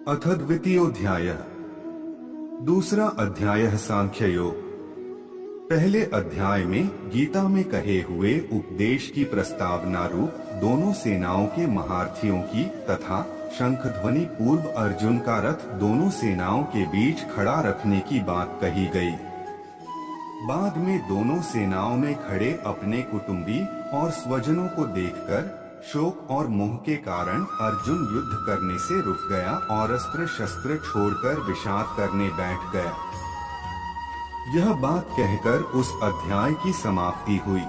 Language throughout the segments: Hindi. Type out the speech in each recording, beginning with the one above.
अथ द्वितीयोऽध्यायः। दूसरा अध्याय सांख्य योग। पहले अध्याय में गीता में कहे हुए उपदेश की प्रस्तावना रूप दोनों सेनाओं के महारथियों की तथा शंखध्वनि पूर्व अर्जुन का रथ दोनों सेनाओं के बीच खड़ा रखने की बात कही गई। बाद में दोनों सेनाओं में खड़े अपने कुटुंबी और स्वजनों को देखकर शोक और मोह के कारण अर्जुन युद्ध करने से रुक गया और अस्त्र शस्त्र छोड़कर विषाद करने बैठ गया। यह बात कहकर उस अध्याय की समाप्ति हुई।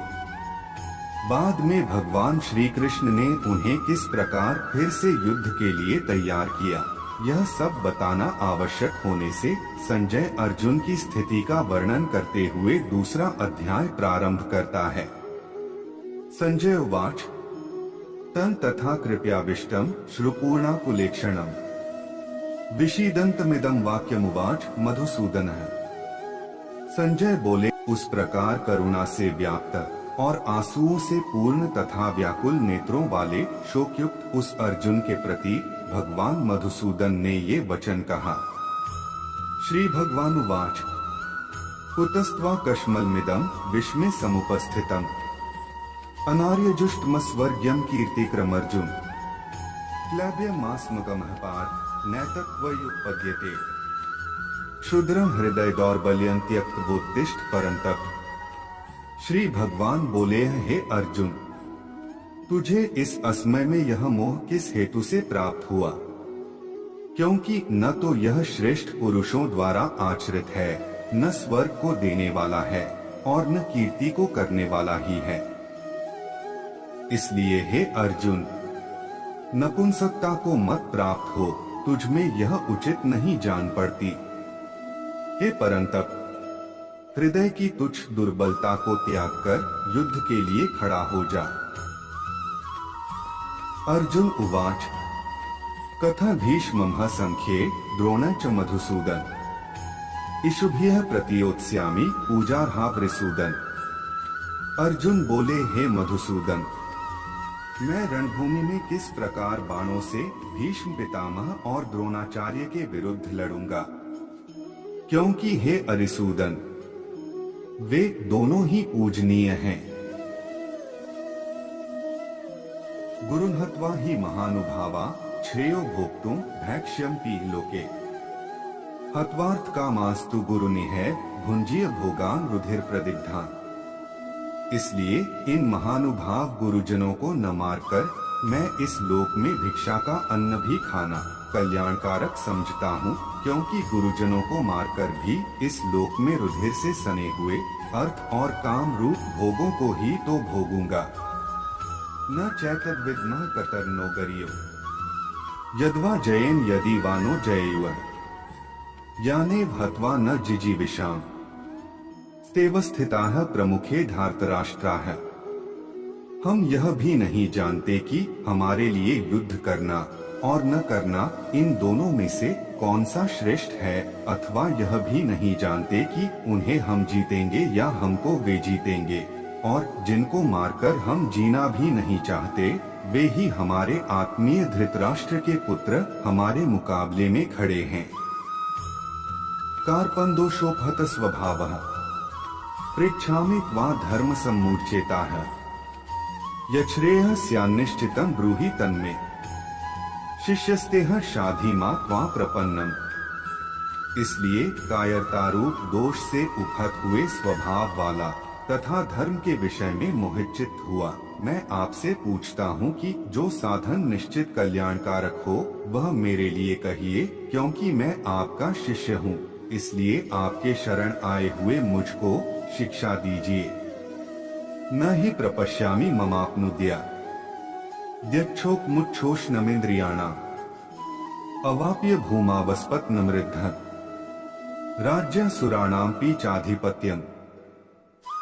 बाद में भगवान श्री कृष्ण ने उन्हें किस प्रकार फिर से युद्ध के लिए तैयार किया, यह सब बताना आवश्यक होने से संजय अर्जुन की स्थिति का वर्णन करते हुए दूसरा अध्याय प्रारंभ करता है। संजय उवाच तन तथा कृपयाविष्टम श्रुपूर्णाकुलेक्षणम् विषीदन्तमिदं वाक्यमुवाच मधुसूदनः। संजय बोले, उस प्रकार करुणा से व्याप्त और आंसुओं से पूर्ण तथा व्याकुल नेत्रों वाले शोकयुक्त उस अर्जुन के प्रति भगवान मधुसूदन ने ये वचन कहा। श्री भगवान उवाच कुतस्त्वा कश्मलमिदं विष्मे समुपस्थितम् अनार्यजुष्टमस्वर्ग्यं कीर्तिक्रमर्जुन क्लैब्यमास्मकमः पार्थ नैतत्त्वयुपपद्यते क्षुद्रं हृदय दौर्बल्यं त्यक्तवोत्तिष्ठ परन्तप। श्री भगवान बोले, हे अर्जुन, तुझे इस असमय में यह मोह किस हेतु से प्राप्त हुआ? क्योंकि न तो यह श्रेष्ठ पुरुषों द्वारा आचरित है, न स्वर्ग को देने वाला है और न कीर्ति को करने वाला ही है। इसलिए हे अर्जुन, नपुंसकता को मत प्राप्त हो, तुझ में यह उचित नहीं जान पड़ती। हे परंतप, हृदय की तुच्छ दुर्बलता को त्याग कर युद्ध के लिए खड़ा हो जा। अर्जुन उवाच कथा भीष्मः संख्ये द्रोण च मधुसूदन इषुभ्यः प्रतियोत्स्यामि पूजार्हा प्रसूदन। अर्जुन बोले, हे मधुसूदन, मैं रणभूमि में किस प्रकार बाणों से भीष्म पितामह और द्रोणाचार्य के विरुद्ध लड़ूंगा, क्योंकि हे अरिसूदन, वे दोनों ही पूजनीय हैं। गुरुन् हत्वा ही महानुभावा श्रेयो भोक्तुं भैक्ष्यन्ति लोके हत्वार्थ कामास्तु गुरुनिः भुंजीय भोगान् रुधिर प्रदिग्धान्। इसलिए इन महानुभाव गुरुजनों को न मारकर मैं इस लोक में भिक्षा का अन्न भी खाना कल्याणकारक समझता हूँ, क्योंकि गुरुजनों को मारकर भी इस लोक में रुधिर से सने हुए अर्थ और काम रूप भोगों को ही तो भोगूंगा। न चैतद्विद्मः कतर्नो गरियो यद्वा जयेन यदि वानो जयेयुः याने हत्वा न जिजीविषाम् स्थिताः प्रमुखे धार्तराष्ट्राः। हम यह भी नहीं जानते कि हमारे लिए युद्ध करना और न करना इन दोनों में से कौन सा श्रेष्ठ है, अथवा यह भी नहीं जानते कि उन्हें हम जीतेंगे या हमको वे जीतेंगे, और जिनको मारकर हम जीना भी नहीं चाहते, वे ही हमारे आत्मीय धृतराष्ट्र के पुत्र हमारे मुकाबले में खड़े हैं। कार्पन्दोषोपहत स्वभावः पृच्छामि त्वा धर्म सम्मूढचेताः यच्छ्रेयः स्यान्निश्चितं ब्रूहि तन्मे शिष्यस्तेह शाधि मा त्वा प्रपन्नम्। इसलिए कायरतारूप दोष से उपहत हुए स्वभाव वाला तथा धर्म के विषय में मोहित हुआ मैं आपसे पूछता हूँ कि जो साधन निश्चित कल्याणकारक हो वह मेरे लिए कहिए, क्योंकि मैं आपका शिष्य हूँ। इसलिए आपके शरण आए हुए मुझको शिक्षा दीजिए। न ही प्रपश्यामि ममाप्नुद्या द्यक्षोक मुच्छोषणमिन्द्रियाणाम् अवाप्य भूमावस्पत नमृद्धः राज्यसुराणां पीचाधिपत्यम्।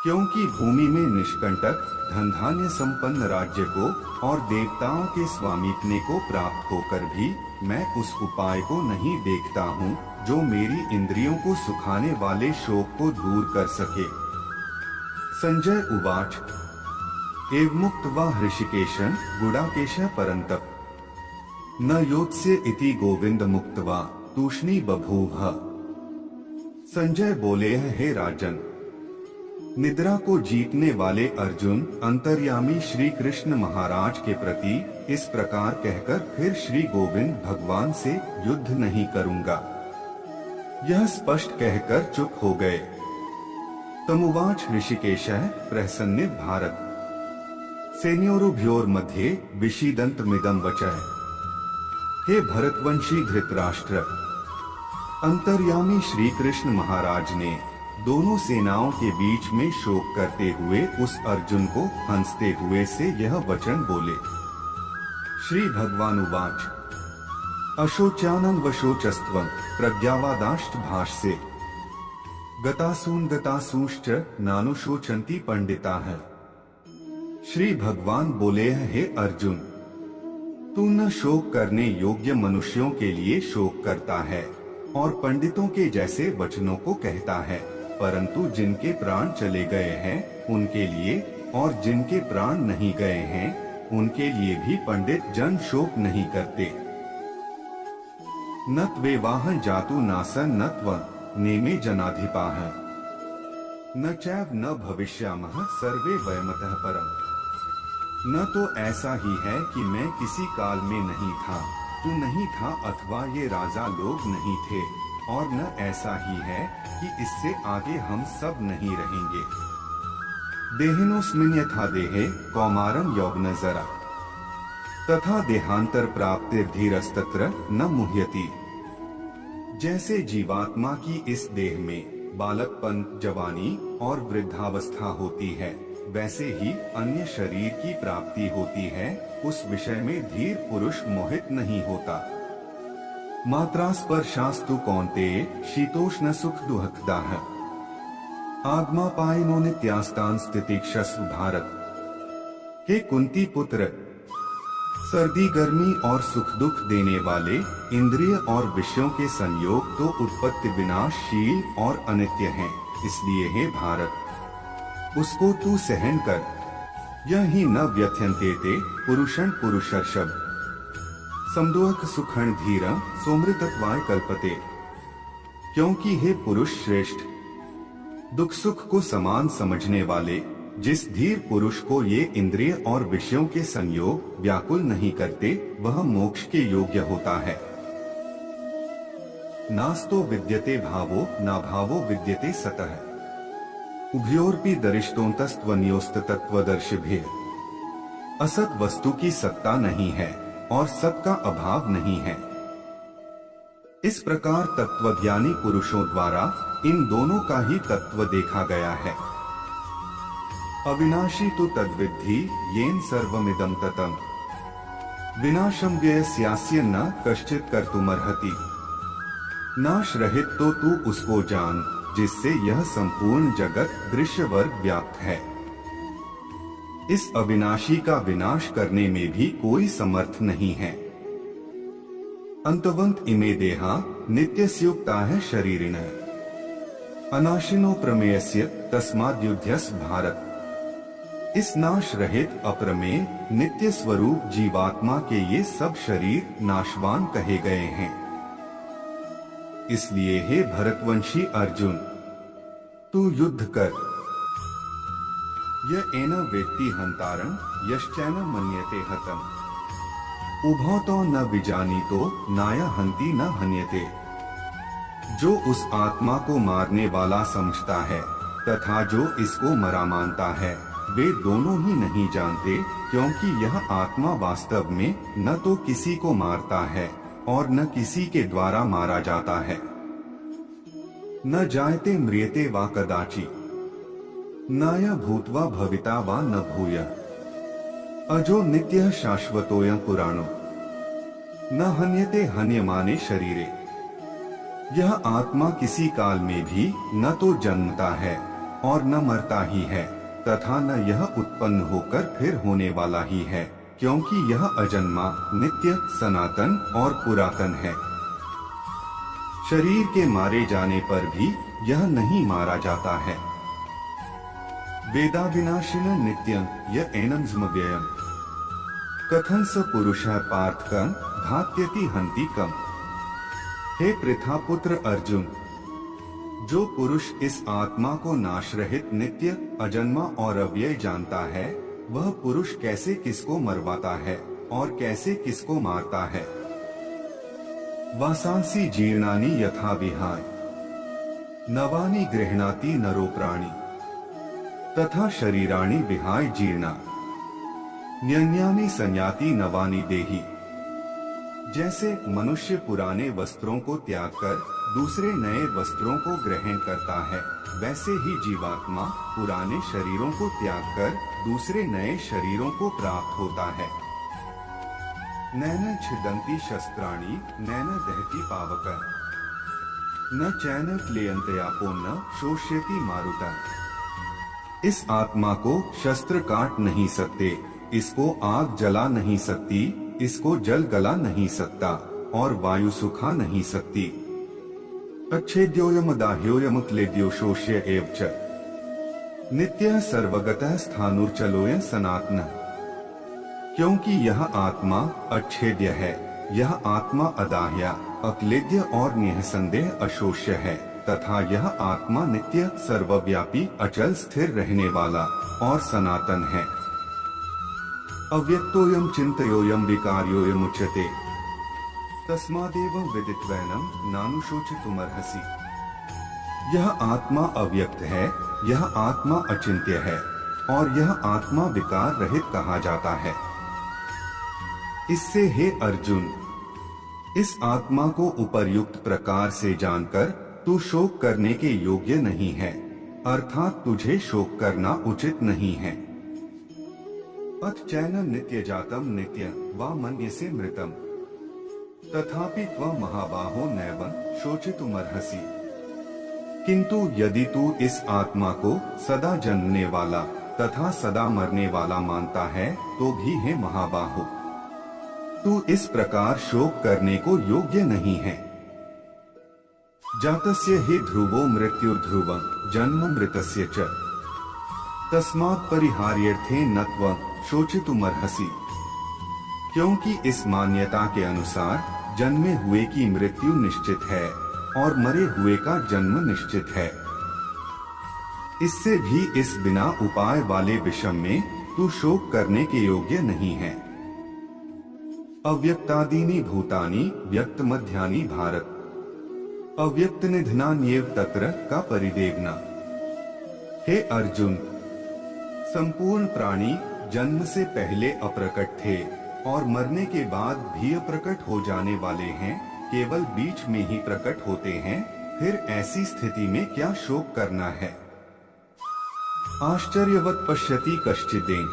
क्योंकि भूमि में निष्कंटक धन धान्य संपन्न राज्य को और देवताओं के स्वामित्व को प्राप्त होकर भी मैं उस उपाय को नहीं देखता हूँ जो मेरी इंद्रियों को सुखाने वाले शोक को दूर कर सके। संजय उवाच एवमुक्त्वा हृषिकेशं गुडाकेशः परन्तप न योत्स्य इति गोविंद मुक्तवा तूष्णी बभूव। संजय बोले, हे राजन, निद्रा को जीतने वाले अर्जुन अंतर्यामी श्री कृष्ण महाराज के प्रति इस प्रकार कहकर फिर श्री गोविंद भगवान से युद्ध नहीं करूंगा, यह स्पष्ट कहकर चुप हो गए। तमुवाच ऋषिकेशः प्रसन्ने भारत सेनयोरुभयोर्मध्ये विषीदन्तमिदं वचः। हे भरतवंशी धृतराष्ट्र, अंतर्यामी श्री कृष्ण महाराज ने दोनों सेनाओं के बीच में शोक करते हुए उस अर्जुन को हंसते हुए से यह वचन बोले। श्री भगवान उवाच, अशोच्यानं वशोचस्त्वं प्रज्ञावादाश्च भाष्ये गतासून गतासूश्च नानुशोचन्ति पंडिताः। श्री भगवान बोले, हे अर्जुन, तू न शोक करने योग्य मनुष्यों के लिए शोक करता है और पंडितों के जैसे वचनों को कहता है, परंतु जिनके प्राण चले गए हैं उनके लिए और जिनके प्राण नहीं गए हैं उनके लिए भी पंडित जन शोक नहीं करते। न त्वेवाहं जातु नासं न त्वं नेमे जनाधिपाः न चैव न भविष्यामः सर्वे वयमतः परम्। न तो ऐसा ही है कि मैं किसी काल में नहीं था, तू नहीं था, अथवा ये राजा लोग नहीं थे, और न ऐसा ही है कि इससे आगे हम सब नहीं रहेंगे। देहिनोऽस्मिन् यथा देहे कौमारं यौवनजरा तथा देहांतर प्राप्तिर्धीरस्तत्र न मुह्यति। जैसे जीवात्मा की इस देह में बालकपन, जवानी और वृद्धावस्था होती है, वैसे ही अन्य शरीर की प्राप्ति होती है, उस विषय में धीर पुरुष मोहित नहीं होता। मात्रा स्पर्शास्तु कौन्तेय शीतोष्ण सुख दुःखदाः आगमापायनो नित्यास्तान् स्थितिक्षस्व भारत। हे कुंती पुत्र, सर्दी गर्मी और सुख दुख देने वाले इंद्रिय और विषयों के संयोग तो उत्पत्ति विनाशशील और अनित्य हैं, इसलिए हे भारत, उसको तू सहन कर। यही न व्यथ्यन्ते ते पुरुषं पुरुषर्षभ समदुःख सुखं धीरं सोमृतत्वाय कल्पते। क्योंकि हे पुरुष श्रेष्ठ, दुख सुख को समान समझने वाले जिस धीर पुरुष को ये इंद्रिय और विषयों के संयोग व्याकुल नहीं करते, वह मोक्ष के योग्य होता है। नास्तो विद्यते भावो ना भावो विद्यते सतः उभयोरपि दरिष्टोन्तस्त्वन्योस्तत्वदर्शिभिः। असत वस्तु की सत्ता नहीं है और सत का अभाव नहीं है। इस प्रकार तत्वज्ञानी पुरुषों द्वारा इन दोनों का ही तत्व देखा गया है। अविनाशी तो तद्विद्धि येन सर्वमिदं ततम् विनाशं व्ययस्यास्य न कश्चित् कर्तुमर्हति। नाश रहित तो तू उसको जान जिससे यह संपूर्ण जगत दृश्य वर्ग व्याप्त है। इस अविनाशी का विनाश करने में भी कोई समर्थ नहीं है। अंतवंत इमे देहा नित्यस्युक्ता है शरीरिणः अनाशिनो प्रमेयस्य तस्माद्युध्यस् भारत। इस नाश रहित अप्रमेय नित्य स्वरूप जीवात्मा के ये सब शरीर नाशवान कहे गए हैं। इसलिए हे भरतवंशी अर्जुन, तू युद्ध कर। य एन वेत्ति हंतारं यश्चैन मन्यते हतम् उभौ तो न विजानीतो नाय हंति न हन्यते। जो उस आत्मा को मारने वाला समझता है तथा जो इसको मरा मानता है, वे दोनों ही नहीं जानते, क्योंकि यह आत्मा वास्तव में न तो किसी को मारता है और न किसी के द्वारा मारा जाता है। न जायते म्रियते वा कदाचि नाय भूत्वा भविता वा न भूयः अजो नित्यः शाश्वतोऽयं पुराणो न हन्यते हन्यमाने शरीरे। यह आत्मा किसी काल में भी न तो जन्मता है और न मरता ही है, तथा न यह उत्पन्न होकर फिर होने वाला ही है, क्योंकि यह अजन्मा, नित्य, सनातन और पुरातन है। शरीर के मारे जाने पर भी यह नहीं मारा जाता है। वेदा विनाशिन नित्यं य एनं व्ययम् कथन स पुरुषः पार्थकं घात्यति हन्ति कम। हे पृथा पुत्र अर्जुन, जो पुरुष इस आत्मा को नाश रहित, नित्य, अजन्मा और अव्यय जानता है, वह पुरुष कैसे किसको मरवाता है और कैसे किसको मारता है। वासांसि जीर्णानि यथा विहाय नवानि गृह्णाति नरो प्राणी तथा शरीराणि विहाय जीर्णा न्यन्यानि संयाति नवानि देहि। जैसे मनुष्य पुराने वस्त्रों को त्याग कर दूसरे नए वस्त्रों को ग्रहण करता है, वैसे ही जीवात्मा पुराने शरीरों को त्याग कर दूसरे नए शरीरों को प्राप्त होता है। नैन छिदन्ति शस्त्राणि नैन दहति पावकः न चैन क्लेयन्त्यापो न शोष्यति मारुतः। इस आत्मा को शस्त्र काट नहीं सकते, इसको आग जला नहीं सकती, इसको जल गला नहीं सकता और वायु सुखा नहीं सकती। अच्छेद्योयम दाह्योयम क्लेद्यो शोष्य एव च नित्यः सर्वगतः स्थाणुर्चलोयं सनातनः। क्योंकि यह आत्मा अच्छेद्य है, यह आत्मा अदाह्य, अक्लेद्य और निःसंदेह अशोष्य है तथा यह आत्मा नित्य, सर्वव्यापी, अचल स्थिर रहने वाला और सनातन है। अव्यक्तोयम चिंतयोयम विकार्योयम उच्यते तस्मादेव विदित्वैनं नानुशोचितुमर्हसि। यह आत्मा अव्यक्त है, यह आत्मा अचिंत्य है और यह आत्मा विकार रहित कहा जाता है। इससे हे अर्जुन, इस आत्मा को उपर्युक्त प्रकार से जानकर तू शोक करने के योग्य नहीं है, अर्थात तुझे शोक करना उचित नहीं है। अथ चैनम नित्य जातम नित्य वा मन्यसे मृतम तथापि त्वं महाबाहो नैव शोचितुमर्हसि। किंतु यदि तू इस आत्मा को सदा जन्मने वाला तथा सदा मरने वाला मानता है तो भी है महाबाहो, तू इस प्रकार शोक करने को योग्य नहीं है। जातस्य हि ध्रुवो मृत्युर्ध्रुवं जन्म मृतस्य च तस्मात् परिहार्यर्थे न त्वं शोचितुमर्हसि। क्योंकि इस मान्यता के अनुसार जन्मे हुए की मृत्यु निश्चित है और मरे हुए का जन्म निश्चित है। इससे भी इस बिना उपाय वाले विषम में तू शोक करने के योग्य नहीं है। अव्यक्तादीनि भूतानि व्यक्त मध्यानि भारत अव्यक्त निधनान्येव तत्र का परिदेवना। हे अर्जुन, संपूर्ण प्राणी जन्म से पहले अप्रकट थे और मरने के बाद भी अप्रकट हो जाने वाले हैं, केवल बीच में ही प्रकट होते हैं। फिर ऐसी स्थिति में क्या शोक करना है। आश्चर्यवत् पश्यति कश्चिदेन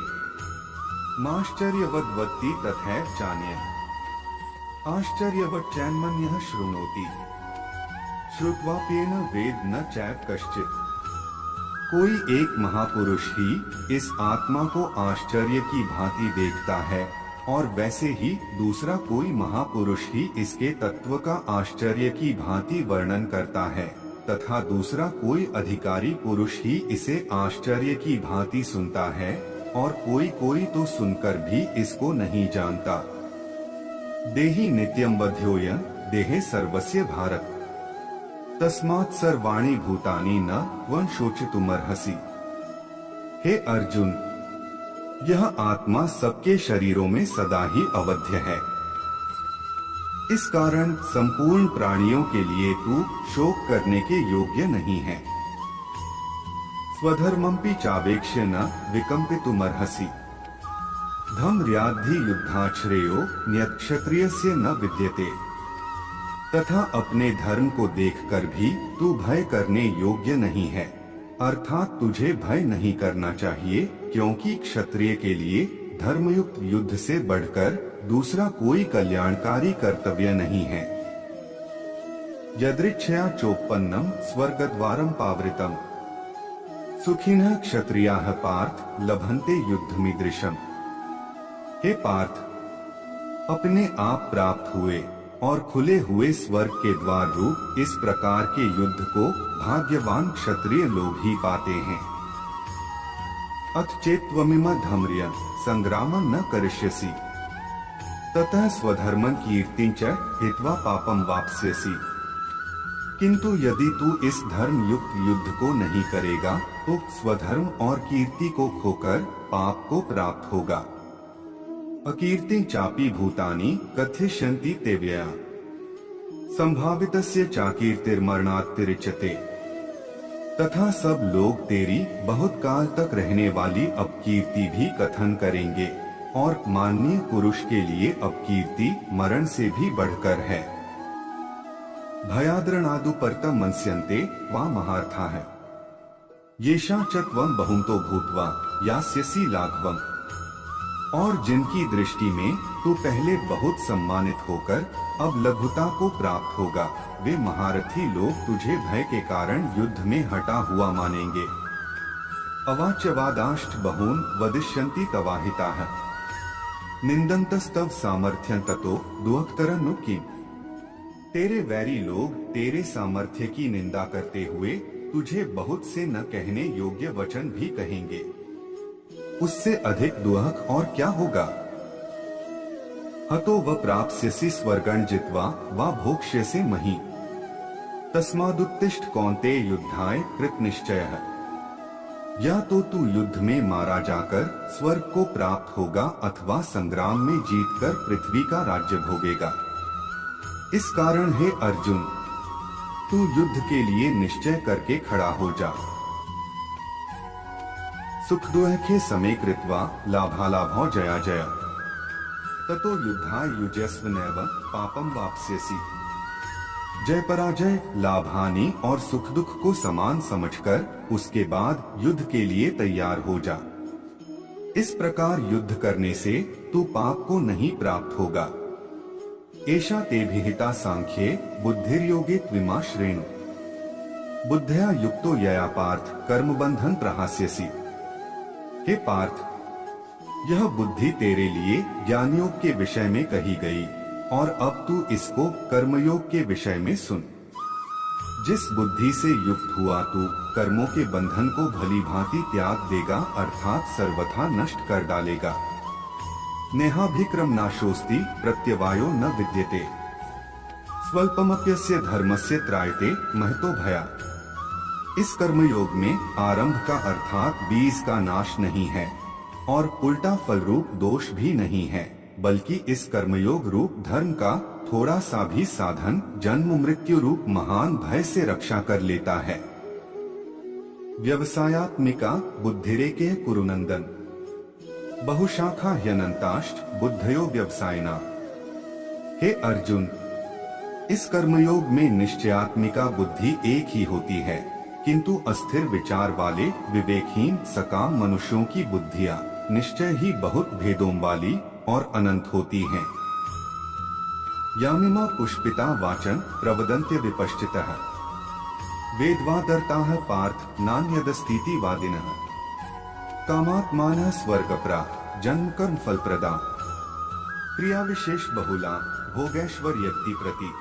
माश्चर्यवद् वदति तथैव चान्यः आश्चर्यवत् चैन्मन्यः शृणोति श्रुत्वाप्येन वेद न चैव कश्चित्। कोई एक महापुरुष ही इस आत्मा को आश्चर्य की भांति देखता है और वैसे ही दूसरा कोई महापुरुष ही इसके तत्व का आश्चर्य की भांति वर्णन करता है तथा दूसरा कोई अधिकारी पुरुष ही इसे आश्चर्य की भांति सुनता है और कोई कोई तो सुनकर भी इसको नहीं जानता। देहि नित्यं बध्योऽयं देहे सर्वस्य भारत तस्मात् सर्वाणि भूतानि न त्वं शोचितुमर्हसि। हे अर्जुन, यह आत्मा सबके शरीरों में सदा ही अवध्य है। इस कारण संपूर्ण प्राणियों के लिए तू शोक करने के योग्य नहीं है। स्वधर्मंपि चावेक्ष्य न विकम्पितुमर्हसि धम्र्याद्धि युद्धाश्रेयो न्यक्षत्रियस्य न विद्यते। तथा अपने धर्म को देखकर भी तू भय करने योग्य नहीं है, अर्थात तुझे भय नहीं करना चाहिए, क्योंकि क्षत्रिय के लिए धर्मयुक्त युद्ध से बढ़कर दूसरा कोई कल्याणकारी कर्तव्य नहीं है। यदृच्छया चोपन्नम स्वर्गद्वारम पावृतम सुखिनः क्षत्रियाः पार्थ लभन्ते युद्धमीदृशम। हे पार्थ, अपने आप प्राप्त हुए और खुले हुए स्वर्ग के द्वार रूप इस प्रकार के युद्ध को भाग्यवान क्षत्रिय लोग ही पाते हैं। अथ चेत्त्वमिम धम्र्य संग्रामं न करिष्यसि ततः स्वधर्मं कीर्तिं च हित्वा पापं वाप्स्यसि। किंतु यदि तू इस धर्म युक्त युद्ध को नहीं करेगा तो स्वधर्म और कीर्ति को खोकर पाप को प्राप्त होगा। अकीर्ति चापी भूतानि कथयिष्यन्ति ते व्यया संभावितस्य चाकीर्तिर्मरणात्तिरिच्यते। तथा सब लोग तेरी बहुत काल तक रहने वाली अपकीर्ति भी कथन करेंगे और माननीय पुरुष के लिए अपकीर्ति मरण से भी बढ़कर है। भयाद्रणादु परतम मनस्यन्ते वा महार्था है। येषा च त्वं बहुमतो भूत्वा यास्यसि लाघवम्। और जिनकी दृष्टि में तू पहले बहुत सम्मानित होकर अब लघुता को प्राप्त होगा, वे महारथी लोग तुझे भय के कारण युद्ध में हटा हुआ मानेंगे। अवाच्यवादाश्च बहून् वदिष्यन्ति तवाहिताः निंदन्तस्तव सामर्थ्यं ततो दुःखतरं नु किम्। तेरे वैरी लोग तेरे सामर्थ्य की निंदा करते हुए तुझे बहुत से न कहने योग्य वचन भी कहेंगे, उससे अधिक दुःख और क्या होगा। हतो व प्राप्स्यसि स्वर्गं जित्वा वा भोक्ष्यसि मही। तस्मादुत्तिष्ठ कौन्तेय युद्धाय कृत निश्चयः। या तो तू युद्ध में मारा जाकर स्वर्ग को प्राप्त होगा अथवा संग्राम में जीतकर पृथ्वी का राज्य भोगेगा। इस कारण हे अर्जुन, तू युद्ध के लिए निश्चय करके खड़ा हो जा। सुख दुःखे समे कृत्वा लाभालाभौ जया जया ततो युद्धाय युज्यस्व नैव पापम वाप्स्यसि। जय पराजय लाभ हानि और सुख दुख को समान समझकर उसके बाद युद्ध के लिए तैयार हो जा। इस प्रकार युद्ध करने से तू पाप को नहीं प्राप्त होगा। एषा ते विहिता सांख्ये बुद्धिर्योगे त्विमा श्रेणु। बुद्धया युक्तो यया पार्थ कर्म बंधन प्रहास्यसि। हे पार्थ, यह बुद्धि तेरे लिए ज्ञानयोग के विषय में कही गई और अब तू इसको कर्मयोग के विषय में सुन। जिस बुद्धि से युक्त हुआ तू कर्मों के बंधन को भली भांति त्याग देगा अर्थात सर्वथा नष्ट कर डालेगा। नेहाभिक्रम नाशोस्ति प्रत्यवायो न विद्यते। स्वल्पमप्यस्य धर्मस्य त्रायते महतो भया। इस कर्मयोग में आरंभ का अर्थात बीज का नाश नहीं है और उल्टा फल रूप दोष भी नहीं है, बल्कि इस कर्मयोग रूप धर्म का थोड़ा सा भी साधन जन्म मृत्यु रूप महान भय से रक्षा कर लेता है। व्यवसायात्मिका बुद्धिरेके कुरुनंदन बहुशाखा ह्यनंताश्च बुद्धयो व्यवसायिना। हे अर्जुन, इस कर्मयोग में निश्चयात्मिका बुद्धि एक ही होती है, किंतु अस्थिर विचार वाले विवेकहीन सकाम मनुष्यों की बुद्धियां निश्चय ही बहुत भेदों वाली और अनंत होती हैं। यामिमा पुष्पिता वाचन प्रवदन्त्य विपश्चितः वेदवादर्ताः पार्थ नान्यदस्तीति वादिनः। कामात्मानः स्वर्गप्रा जन्म कर्म फलप्रदा क्रिया विशेष बहुला भोगैश्वर्यक्ति प्रति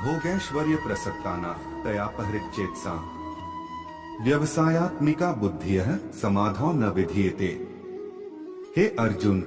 भोगैश्वर्य प्रसक्ताना तया पहृच्चेत्सा। व्यवसायात्मिका बुद्धियः समाधौ न विधीयते। हे अर्जुन,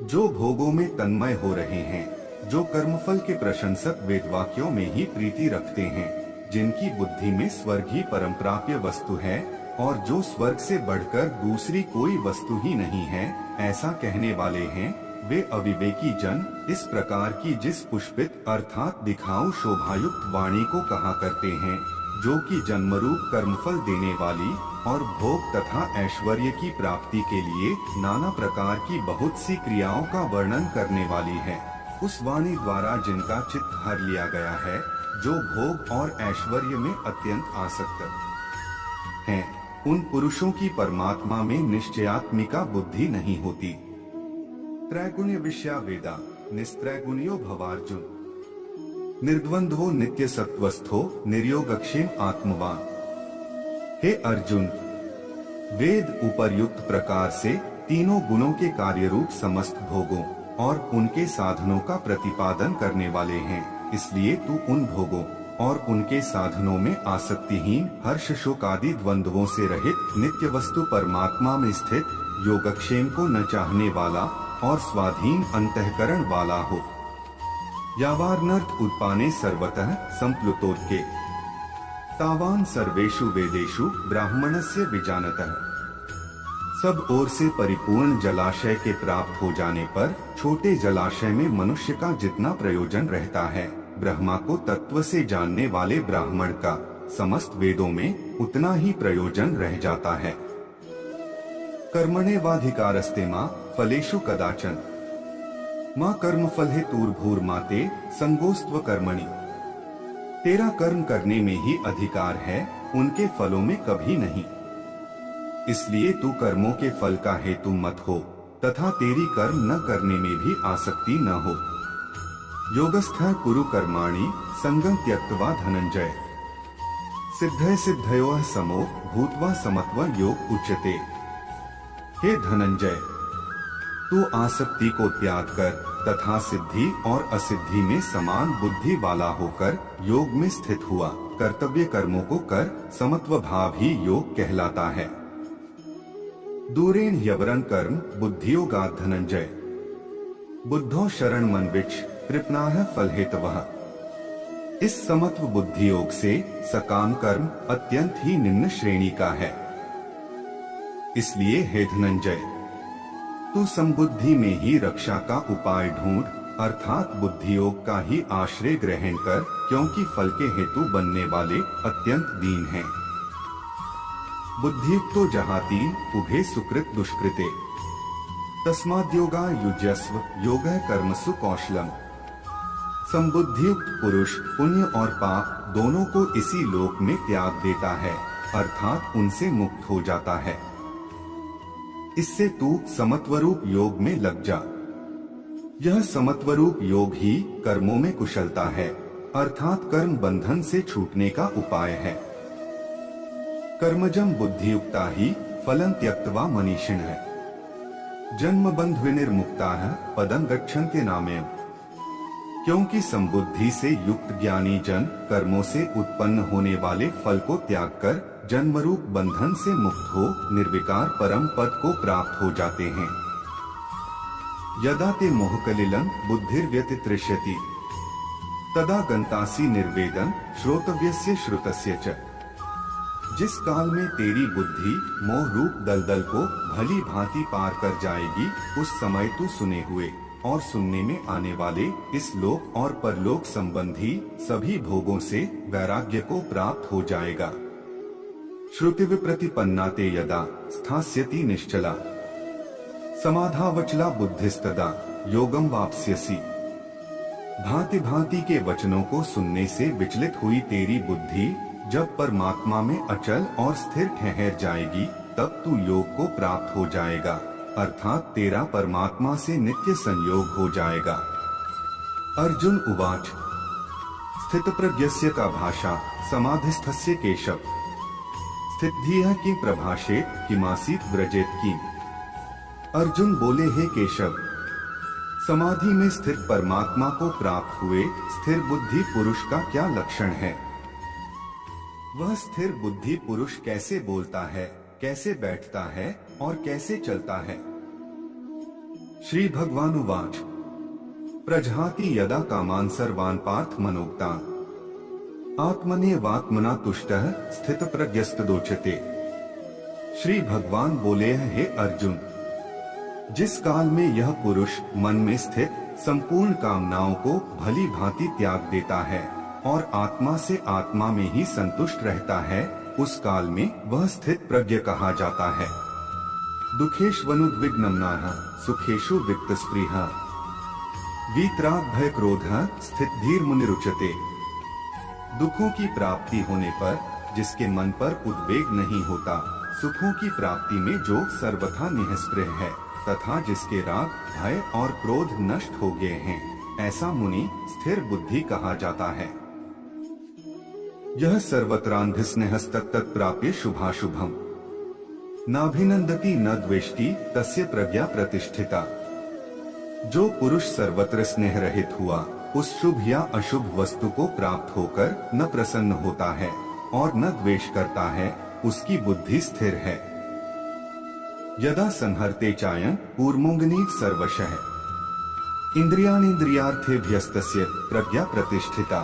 जो भोगों में तन्मय हो रहे हैं, जो कर्मफल के प्रशंसक वेदवाक्यों में ही प्रीति रखते हैं, जिनकी बुद्धि में स्वर्ग ही परम प्राप्य वस्तु है और जो स्वर्ग से बढ़कर दूसरी कोई वस्तु ही नहीं है, ऐसा कहने वाले हैं, वे अविवेकी जन इस प्रकार की जिस पुष्पित अर्थात दिखाऊ शोभायुक्त वाणी को कहा करते हैं, जो कि जन्मरूप कर्मफल देने वाली और भोग तथा ऐश्वर्य की प्राप्ति के लिए नाना प्रकार की बहुत सी क्रियाओं का वर्णन करने वाली है। उस वाणी द्वारा जिनका चित्त हर लिया गया है, जो भोग और ऐश्वर्य में अत्यंत आसक्त हैं, उन पुरुषों की परमात्मा में निश्चयात्मिका बुद्धि नहीं होती। त्रैगुण्य विषया वेदा निस्त्रैगुण्यो भवार्जुन। निर्द्वंद्वो नित्य सत्वस्थो निर्योगक्षेम आत्मवान। हे अर्जुन, वेद उपर्युक्त प्रकार से तीनों गुणों के कार्य रूप समस्त भोगों और उनके साधनों का प्रतिपादन करने वाले हैं, इसलिए तू उन भोगों और उनके साधनों में आसक्तिहीन हर्ष शोक आदि द्वंद्वों से रहित नित्य वस्तु परमात्मा में स्थित योगक्षेम को न चाहने वाला और स्वाधीन अंतःकरण वाला हो। यावानर्थ उत्पाने सर्वतः संप्लुतोदके तावान सर्वेषु वेदेषु ब्राह्मणस्य विजानतः। सब ओर से परिपूर्ण जलाशय के प्राप्त हो जाने पर छोटे जलाशय में मनुष्य का जितना प्रयोजन रहता है, ब्रह्मा को तत्व से जानने वाले ब्राह्मण का समस्त वेदों में उतना ही प्रयोजन रह जाता है। कर्मण्येवाधिकारस्ते मां फलेषु कदाचन मां कर्मफल हेतुर्भूर्माते संगोस्त्व कर्मणि। तेरा कर्म करने में ही अधिकार है, उनके फलों में कभी नहीं। इसलिए तू कर्मों के फल का हेतु मत हो तथा तेरी कर्म न करने में भी आसक्ति न हो। योगस्थः कुरु कर्माणि संगं त्यक्त्वा धनंजय सिद्धय सिद्धयोः समो भूत्वा समत्व योग उच्यते। हे धनंजय, तू आसक्ति को त्याग कर तथा सिद्धि और असिद्धि में समान बुद्धि वाला होकर योग में स्थित हुआ। कर्तव्य कर्मों को कर, समत्व भाव ही योग कहलाता है। दूरेण ह्यवरं कर्म बुद्धियोगात् धनंजय बुद्धो शरण मनविच्छ कृपणाः फलहेतवः। इस समत्व बुद्धि योग से सकाम कर्म अत्यंत ही निम्न श्रेणी का है। इसलिए हे धनंजय, तू समबुद्धि में ही रक्षा का उपाय ढूंढ, अर्थात बुद्धि योग का ही आश्रय ग्रहण कर, क्योंकि फल के हेतु बनने वाले अत्यंत दीन हैं। बुद्धियुक्तो जहाति उभे सुकृत दुष्कृते तस्माद्योगा युज्यस्व योगः कर्मसु कौशलम। संबुद्धियुक्त पुरुष पुण्य और पाप दोनों को इसी लोक में त्याग देता है, अर्थात उनसे मुक्त हो जाता है। इससे तू समत्वरूप योग में लग जा। यह समत्वरूप योग ही कर्मों में कुशलता है, अर्थात कर्म बंधन से छूटने का उपाय है। कर्मजं बुद्धियुक्ता ही फलं त्यक्त्वा मनीषिणः जन्म बंध विनिर्मुक्ताः पदं गच्छन्ति नामयम्। क्योंकि संबुद्धि से युक्त ज्ञानी जन कर्मों से उत्पन्न होने वाले फल को त्याग कर जन्मरूप बंधन से मुक्त हो निर्विकार परम पद को प्राप्त हो जाते हैं। यदा ते मोहकलिलं बुद्धिर्व्यतितृष्यति तदा गंतासि निर्वेदं श्रोतव्यस्य श्रुतस्य च। जिस काल में तेरी बुद्धि मोह रूप दलदल को भली भांति पार कर जाएगी, उस समय तू सुने हुए और सुनने में आने वाले इस लोक और परलोक संबंधी सभी भोगों से वैराग्य को प्राप्त हो जाएगा। श्रुति विप्रतिपन्ना ते यदा स्थास्यति निश्चला समाधावचला बुद्धिस्तदा योगम वाप्स्यसि। भांति भांति के वचनों को सुनने से विचलित हुई तेरी बुद्धि जब परमात्मा में अचल और स्थिर ठहर जाएगी, तब तू योग को प्राप्त हो जाएगा, अर्थात तेरा परमात्मा से नित्य संयोग हो जाएगा। अर्जुन उवाच स्थितप्रज्ञस्य का भाषा समाधिस्थस्य केशव स्थितधियः किं प्रभाषेत किमासीत व्रजेत किं। अर्जुन बोले, हे केशव, समाधि में स्थित परमात्मा को प्राप्त हुए स्थिर बुद्धि पुरुष का क्या लक्षण है? वह स्थिर बुद्धि पुरुष कैसे बोलता है, कैसे बैठता है और कैसे चलता है? श्री भगवानुवाच प्रजहाति यदा कामान सर्वान् पार्थ मनोक्तान् आत्मन्येवात्मना तुष्टः स्थितप्रज्ञस्तदोच्यते। श्री भगवान बोले, हे अर्जुन, जिस काल में यह पुरुष मन में स्थित संपूर्ण कामनाओं को भली भांति त्याग देता है और आत्मा से आत्मा में ही संतुष्ट रहता है, उस काल में वह स्थित प्रज्ञ कहा जाता है। दुखेष्वनुद्विग्नमनाः सुखेषु विक्तस्पृहः वीतराग भय क्रोधः स्थितधीर्मुनिरुच्यते। दुखों की प्राप्ति होने पर जिसके मन पर उद्वेग नहीं होता, सुखों की प्राप्ति में जो सर्वथा निःस्पृह है तथा जिसके राग भय और क्रोध नष्ट हो गए हैं, ऐसा मुनि स्थिर बुद्धि कहा जाता है। यह सर्वत्रान्धस्नेहस्तत्तत् प्राप्य शुभाशुभम् नाभिनंदति न द्वेष्टि तस्य प्रज्ञा प्रतिष्ठिता। जो पुरुष सर्वत्र स्नेह रहित हुआ, उस शुभ या अशुभ वस्तु को प्राप्त होकर न प्रसन्न होता है और न द्वेष करता है, उसकी बुद्धि स्थिर है। यदा संहर्ते चायं कूर्मोऽग्निः सर्वशः इंद्रियाणीन्द्रियार्थेभ्यस्तस्य प्रज्ञा प्रतिष्ठिता।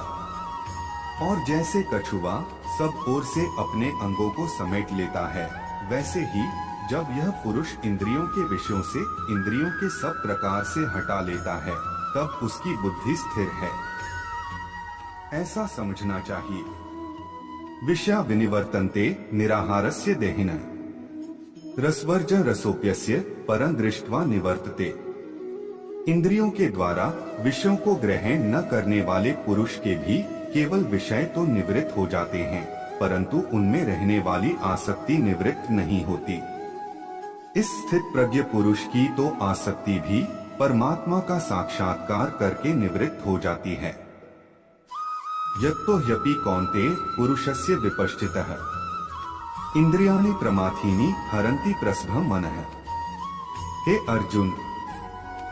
और जैसे कछुआ सब ओर से अपने अंगों को समेट लेता है, वैसे ही जब यह पुरुष इंद्रियों के विषयों से इंद्रियों के सब प्रकार से हटा लेता है, तब उसकी बुद्धि स्थिर है, ऐसा समझना चाहिए। विषया विनिवर्तन्ते निराहारस्य देहिनः रसवर्ज रसोप्यस्य परं दृष्ट्वा निवर्तते। इंद्रियों के द्वारा विषयों को ग्रहण न करने वाले पुरुष के भी केवल विषय तो निवृत्त हो जाते हैं, परंतु उनमें रहने वाली आसक्ति निवृत्त नहीं होती। इस स्थित प्रज्ञ पुरुष की तो आसक्ति भी परमात्मा का साक्षात्कार करके निवृत्त हो जाती है। यत्तो ह्यपि कौन्तेय पुरुषस्य विपश्चितः इंद्रियाणि प्रमाथीनि हरन्ति प्रसभं मनः। हे अर्जुन,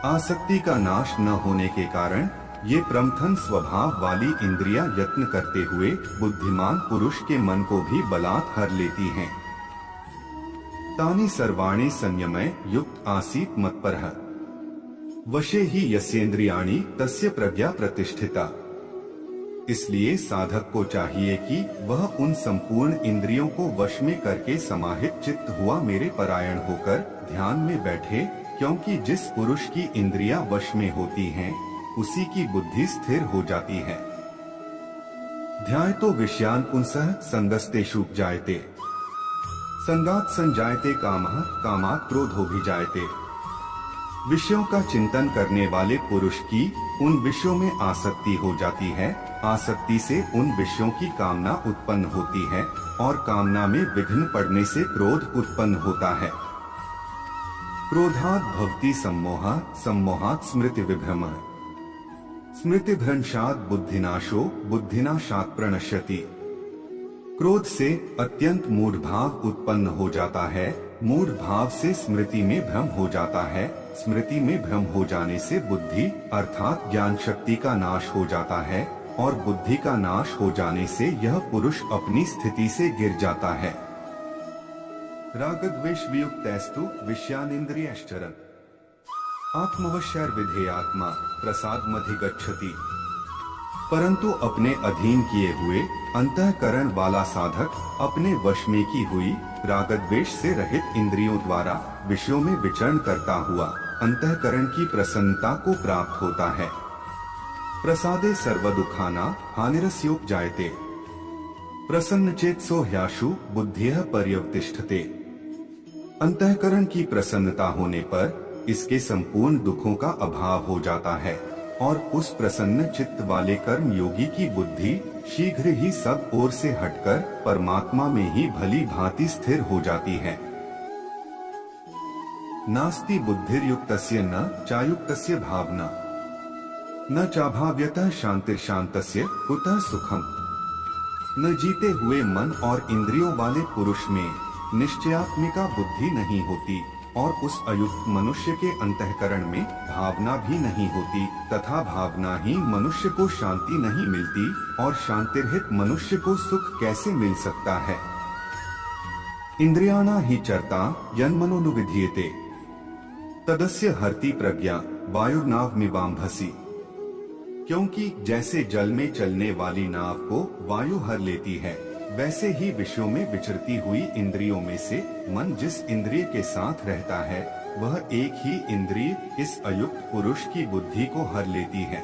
आसक्ति का नाश न होने के कारण ये प्रमथन स्वभाव वाली इंद्रियां यत्न करते हुए बुद्धिमान पुरुष के मन को भी बलात् हर लेती हैं। तानि सर्वाणि संयमय युक्त आसीत् मत्परः वशे ही यस्येन्द्रियाणि तस्य प्रज्ञा प्रतिष्ठिता। इसलिए साधक को चाहिए कि वह उन संपूर्ण इंद्रियों को वश में करके समाहित चित्त हुआ मेरे परायण होकर ध्यान में बैठे, क्योंकि जिस पुरुष की इंद्रियां वश में होती हैं, उसी की बुद्धि स्थिर हो जाती है। ध्यायतो विषयान् पुंसः संगस्तेषु जायते संगात् संजायते कामः कामात् क्रोधोऽभिजायते। विषयों का चिंतन करने वाले पुरुष की उन विषयों में आसक्ति हो जाती है, आसक्ति से उन विषयों की कामना उत्पन्न होती है और कामना में विघ्न पड़ने से क्रोध उत्पन्न होता है। क्रोधात् भवति सम्मोहः सम्मोहात् स्मृति विभ्रमः स्मृतिभ्रंशात् बुद्धिनाशो बुद्धिनाशात् प्रणश्यति। क्रोध से अत्यंत मूढ़ भाव उत्पन्न हो जाता है, मूढ़ भाव से स्मृति में भ्रम हो जाता है, स्मृति में भ्रम हो जाने से बुद्धि अर्थात ज्ञान शक्ति का नाश हो जाता है और बुद्धि का नाश हो जाने से यह पुरुष अपनी स्थिति से गिर जाता है। रागद्वेष वियुक्तैस्तु विषयानिन्द्रियश्चरन् आत्मवश्यैर्विधेयात्मा प्रसादमधिगच्छति। परंतु अपने अधीन किए हुए अंतःकरण वाला साधक अपने वश में की हुई रागद्वेष से रहित इंद्रियों द्वारा विषयों में विचरण करता हुआ अंतःकरण की प्रसन्नता को प्राप्त होता है। प्रसादे सर्व दुखाना हानिरस्योपजायते प्रसन्नचेतसो ह्याशु बुद्धियः पर्यवतिष्ठते। अंतःकरण की प्रसन्नता होने पर इसके संपूर्ण दुखों का अभाव हो जाता है और उस प्रसन्न चित्त वाले कर्म योगी की बुद्धि शीघ्र ही सब ओर से हटकर परमात्मा में ही भली भांति स्थिर हो जाती है। नास्ति बुद्धिर्युक्तस्य न चायुक्तस्य भावना न चाभाव्यतः शांतिर्शांतस्य कुतः सुखम। न जीते हुए मन और इंद्रियों वाले पुरुष में निश्चयात्मिका बुद्धि नहीं होती और उस अयुक्त मनुष्य के अंतःकरण में भावना भी नहीं होती तथा भावना ही मनुष्य को शांति नहीं मिलती और शांतिरहित मनुष्य को सुख कैसे मिल सकता है। इंद्रियाणा ही चरता यन्मनोनुविधीयते तदस्य हरति प्रज्ञा वायुर्नावमिवाम्भसि। क्योंकि जैसे जल में चलने वाली नाव को वायु हर लेती है, वैसे ही विषयों में विचरती हुई इंद्रियों में से मन जिस इंद्रिय के साथ रहता है, वह एक ही इंद्रिय इस अयुक्त पुरुष की बुद्धि को हर लेती है।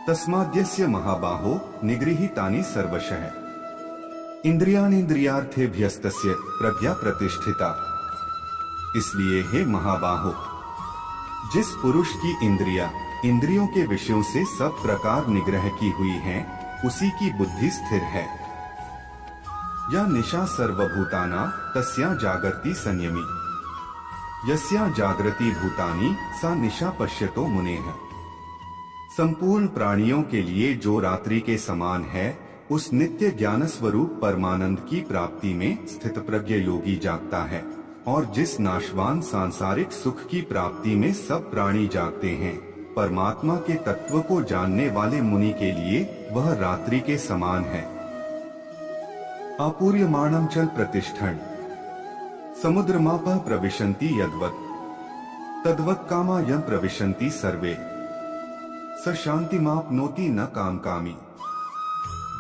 तस्माद्यस्य महाबाहो निगृहीतानि सर्वशः इंद्रियाणीन्द्रियार्थेभ्यस्तस्य प्रज्ञा प्रतिष्ठिता। इसलिए हे महाबाहो, जिस पुरुष की इंद्रियों के विषयों से सब प्रकार निग्रह की हुई हैं, उसी की बुद्धि स्थिर है। या निशा सर्वभूताना तस्या जागर्ति संयमी यस्या जागृति भूतानि सा निशा पश्यतो मुनेः। संपूर्ण प्राणियों के लिए जो रात्रि के समान है, उस नित्य ज्ञान स्वरूप परमानंद की प्राप्ति में स्थित प्रज्ञ योगी जागता है और जिस नाशवान सांसारिक सुख की प्राप्ति में सब प्राणी जागते हैं, परमात्मा के तत्व को जानने वाले मुनि के लिए वह रात्रि के समान है। अपूर्यमाणं चल प्रतिष्ठन् समुद्रमापः प्रविशन्ति यद्वत् तद्वत् कामा यं प्रविशन्ति सर्वे स शान्तिमाप्नोति न कामकामी।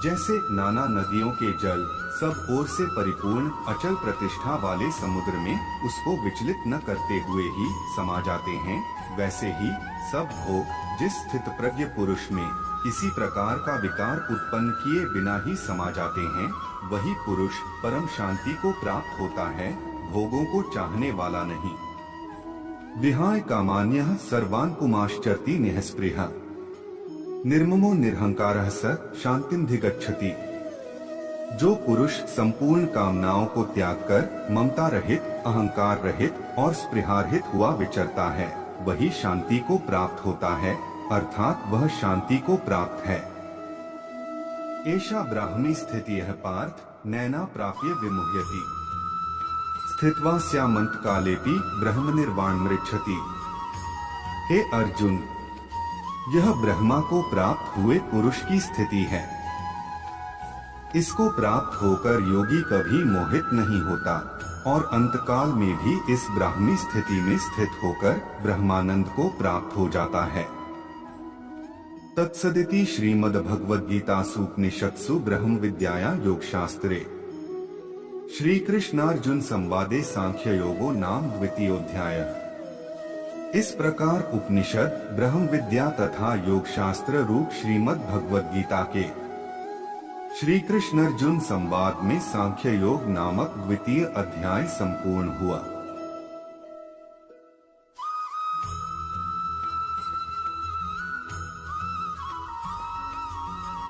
जैसे नाना नदियों के जल सब ओर से परिपूर्ण अचल प्रतिष्ठा वाले समुद्र में उसको विचलित न करते हुए ही समा जाते हैं, वैसे ही सब भोग जिस स्थित प्रज्ञ पुरुष में किसी प्रकार का विकार उत्पन्न किए बिना ही समा जाते हैं, वही पुरुष परम शांति को प्राप्त होता है, भोगों को चाहने वाला नहीं। विहाय कामान्यः सर्वान् पुमाश्चरति निःस्पृहः निर्ममो निरहंकारः स शांतिमधिगच्छति। जो पुरुष संपूर्ण कामनाओं को त्याग कर ममता रहित, अहंकार रहित और स्पृहा रहित हुआ विचरता है, वही शांति को प्राप्त होता है, अर्थात वह शांति को प्राप्त है। एषा ब्राह्मी स्थितिः पार्थ नैना प्राप्य विमुह्यति स्थित्वा स्यामंत कालेपि ब्रह्म निर्वाण मृच्छति। हे अर्जुन, यह ब्रह्मा को प्राप्त हुए पुरुष की स्थिति है। इसको प्राप्त होकर योगी कभी मोहित नहीं होता और अंतकाल में भी इस ब्राह्मी स्थिति में स्थित होकर ब्रह्मानंद को प्राप्त हो जाता है। तत्सदिति श्रीमद्भगवद्गीतासूपनिषत्सु ब्रह्म विद्यायां योगशास्त्रे श्री कृष्णार्जुन संवादे सांख्य योगो नाम द्वितीयोऽध्यायः। इस प्रकार उपनिषद, ब्रह्म विद्या तथा योग शास्त्र रूप श्रीमद् भगवद गीता के श्री कृष्ण अर्जुन संवाद में सांख्य योग नामक द्वितीय अध्याय संपूर्ण हुआ।